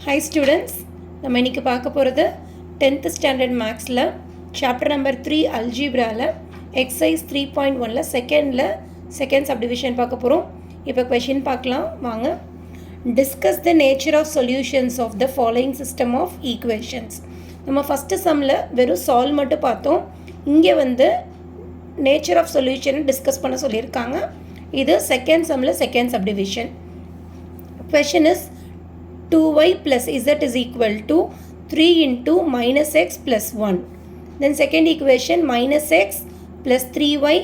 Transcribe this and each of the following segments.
Hi students, நம்ம இன்னைக்கு பார்க்க போகிறது 10th standard mathsல chapter number 3 algebraல exercise 3.1ல second subdivision பார்க்க போகிறோம். இப்போ question பார்க்கலாம் வாங்க. Discuss the nature of solutions of the following system of equations. நம்ம first sumல வெறும் solve மட்டும் பார்த்தோம். இங்கே வந்து nature of solution discuss பண்ண சொல்லியிருக்காங்க. இது second sumல second subdivision. Question is 2y plus z is equal to 3 into minus x plus 1. Then second equation minus x plus 3y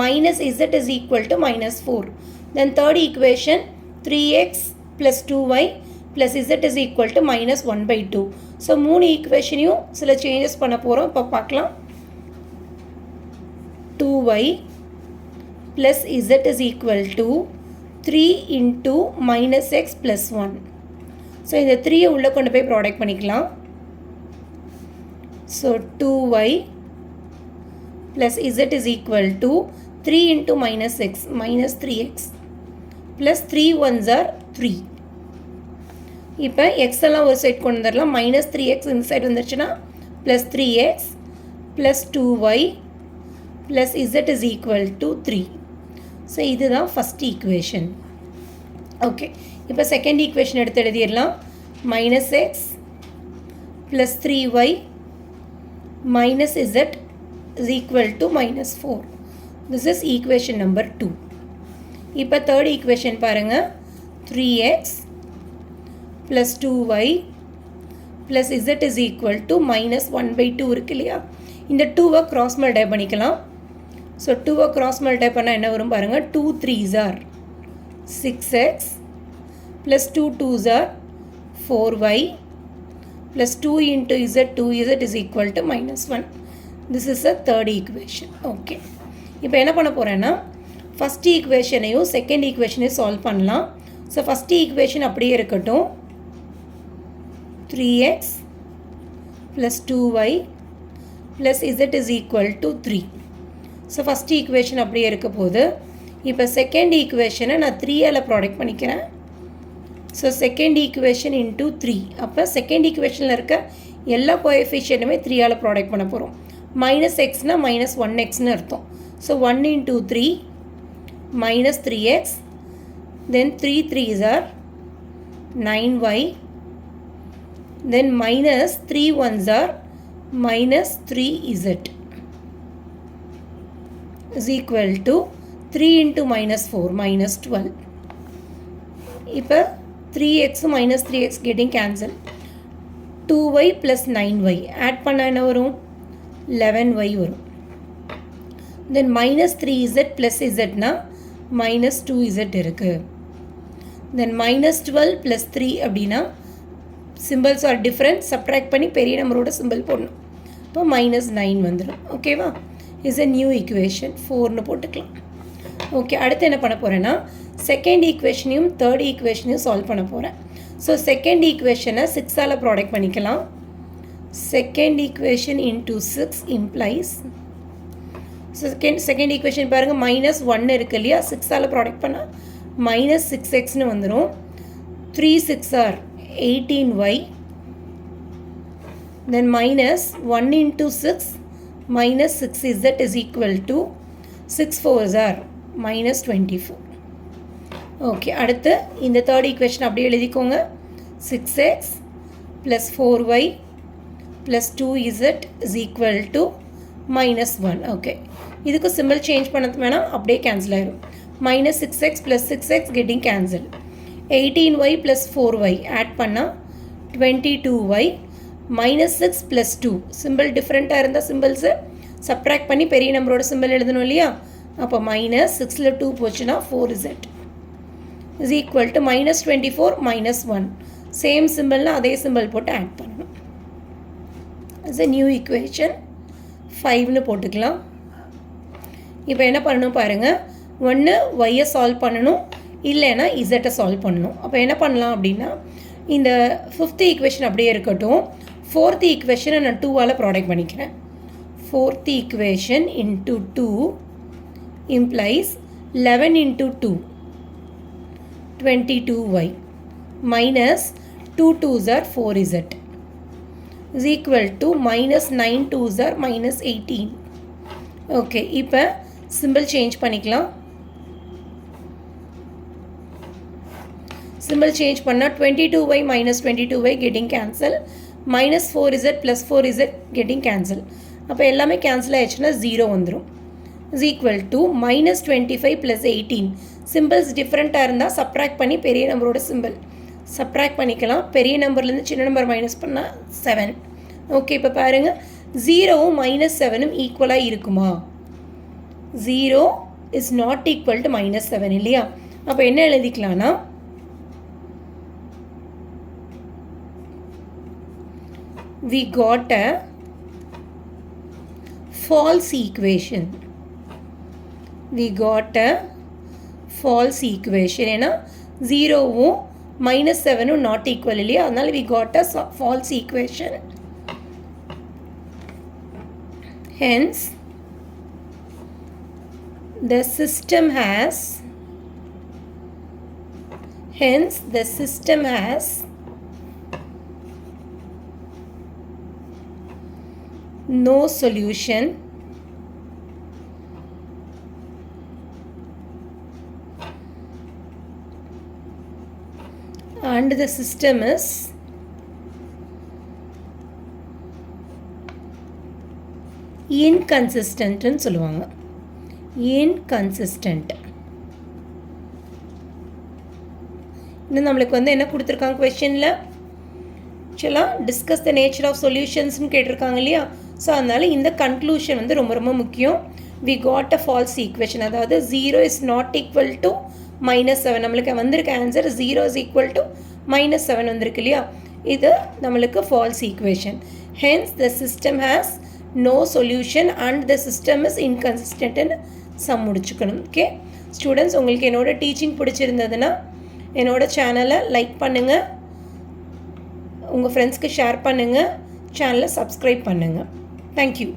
minus z is equal to minus 4. Then third equation 3x plus 2y plus z is equal to minus 1 by 2. So மூணு equationையும் சில changes பண்ண போகிறோம். இப்போ பார்க்கலாம். 2y plus z is equal to 3 into minus x plus 1. So இந்த 3 உள்ள கொண்டு போய் ப்ராடக்ட் பண்ணிக்கலாம். So 2y plus z is equal to 3 into minus x minus 3x plus 3 ones are 3. இப்போ x எல்லாம் ஒரு சைட் கொண்டு வந்துடலாம். minus 3x இந்த சைட் வந்துருச்சுன்னா plus 3x plus 2y plus z is equal to 3. So இதுதான் first equation. Okay. இப்போ second equation எடுத்து எழுதிடலாம். Minus X plus 3y minus Z is equal to minus 4. This is equation number 2. இப்போ third equation பாருங்கள். 3x plus 2y plus Z is equal to minus 1 by 2 இருக்கு இல்லையா? இந்த 2வை cross multiply பண்ணிக்கலாம். So 2வை cross multiply பண்ணால் என்ன வரும் பாருங்கள். 2 3s are 6x plus 2 2s are 4y plus 2 into z 2z is equal to minus 1. This is a third equation. Okay. இப்போ என்ன பண்ண போகிறேன்னா ஃபஸ்ட் ஈக்குவேஷனையும் செகண்ட் ஈக்குவேஷனையும் சால்வ் பண்ணலாம். ஸோ ஃபஸ்ட் ஈக்குவேஷன் அப்படியே இருக்கட்டும். 3x plus 2y plus z is equal to 3. So first equation அப்படியே இருக்க போகுது. இப்போ செகண்ட் ஈக்குவேஷனை நான் 3ஆல் ப்ராடக்ட் பண்ணிக்கிறேன். So second equation into 3. அப்போ செகண்ட் ஈக்குவேஷனில் இருக்க எல்லா கோஎஃபிஷியன்ட்டுமே 3ஆல் ப்ராடக்ட் பண்ண போகிறோம். மைனஸ் எக்ஸ்னால் மைனஸ் 1xன்னு அர்த்தம். So 1 into 3 minus 3x then 3 3s are 9y then minus 3 1s are minus 3z is equal to 3 into minus 4 minus 12. இப்போ 3x minus 3x getting cancel. 2y plus 9y add பண்ண என்ன வரும்? 11y வரும். Then minus 3z plus zனா minus 2z இருக்கு. Then minus 12 plus 3 அப்படின்னா symbols are different. subtract பண்ணி பெரிய நம்பரோட symbol போடணும். இப்போ minus 9 வந்துடும். ஓகேவா? is a new equation. 4னு போட்டுக்கலாம். ஓகே, அடுத்து என்ன பண்ண போகிறேன்னா செகண்ட் ஈக்குவேஷனையும் தேர்ட் ஈக்குவேஷனையும் சால்வ் பண்ண போகிறேன். ஸோ செகண்ட் ஈக்குவேஷனை 6ஆல் ப்ராடக்ட் பண்ணிக்கலாம். Second equation into 6 implies. So second equation பாருங்கள். மைனஸ் 1 இருக்கு இல்லையா? 6ஆல் ப்ராடக்ட் பண்ணால் minus 6xன்னு வந்துடும். 3 6 are 18y then minus 1 into 6 minus 6z is equal to 6 4s are minus 24. Okay, அடுத்து இந்த தேர்ட் ஈக்குவேஷன் அப்படியே எழுதிக்கோங்க. 6x plus 4y plus 2z is equal to minus 1. Okay, இதுக்கு சிம்பிள் சேஞ்ச் பண்ணது வேணாம், அப்படியே கேன்சல் ஆயிடும். minus 6x plus 6x getting cancel. 18y plus 4y add பண்ணால் 22y minus 6 plus 2. சிம்பிள் டிஃப்ரெண்ட்டாக இருந்தால் சிம்பிள்ஸை சப்ட்ராக்ட் பண்ணி பெரிய நம்பரோட சிம்பிள் எழுதணும் இல்லையா? அப்போ மைனஸ் 6ல் 2 போச்சுன்னா 4z is equal to minus 24 minus 1. Same சிம்பிள்னா அதே சிம்பிள் போட்டு ஆட் பண்ணணும். as a new equation 5னு போட்டுக்கலாம். இப்போ என்ன பண்ணணும் பாருங்கள். ஒன்று yயை சால்வ் பண்ணணும், இல்லைன்னா z சால்வ் பண்ணணும். அப்போ என்ன பண்ணலாம் அப்படின்னா இந்த ஃபிஃப்த் ஈக்குவேஷன் அப்படியே இருக்கட்டும். ஃபோர்த் ஈக்குவேஷனை நான் 2ஆல் ப்ராடக்ட் பண்ணிக்கிறேன். Fourth equation into 2 implies 11 into 2 22y minus 2 2s are 4z is equal to minus 9 2s are minus 18. Okay, இப்போ symbol change பண்ணிக்கலாம். Symbol change பண்ணா 22y minus 22y getting cancel, minus 4z plus 4z getting cancel. அப்போ எல்லாமே cancel ஆயிடுச்சுன்னா 0 வந்துரும். is equal to minus 25 plus 18. Symbols different இருந்தால் subtract பண்ணி பெரிய நம்பரோட symbol subtract பண்ணிக்கலாம். பெரிய நம்பர்லேருந்து சின்ன நம்பர் மைனஸ் பண்ணால் 7. ஓகே, இப்போ பாருங்கள் 0வும் minus 7ம் ஈக்குவலாக இருக்குமா? 0 is not equal to minus 7 இல்லையா? அப்போ என்ன எழுதிக்கலாம்னா we got a false equation. We got a false equation. ஏன்னா 0வும் minus 7வும் not equal இல்லையா? அதனால we got a false equation. Hence, the system has no solution and the system is inconsistent ன்னு சொல்லுவாங்க. inconsistent. இன்னும் நம்மளுக்கு வந்து என்ன கொடுத்துருக்காங்க கொஸ்டினில் ஆக்சுவலாக டிஸ்கஸ் த நேச்சர் ஆஃப் சொல்யூஷன்ஸ்னு கேட்டிருக்காங்க இல்லையா? ஸோ அதனால் இந்த கன்க்ளூஷன் வந்து ரொம்ப ரொம்ப முக்கியம். We got a false equation, அதாவது 0 is not equal to minus 7. நம்மளுக்கு வந்திருக்க answer 0 is equal to minus 7 வந்திருக்கு இல்லையா? இது நம்மளுக்கு false equation. Hence the system has no solution and the system is inconsistent ன்னு சம் முடிச்சுக்கணும். ஓகே ஸ்டூடெண்ட்ஸ், உங்களுக்கு என்னோட டீச்சிங் பிடிச்சிருந்ததுன்னா என்னோட சேனலை லைக் பண்ணுங்கள், உங்கள் ஃப்ரெண்ட்ஸ்க்கு ஷேர் பண்ணுங்கள், சேனலை சப்ஸ்கிரைப் பண்ணுங்கள். தேங்க்யூ.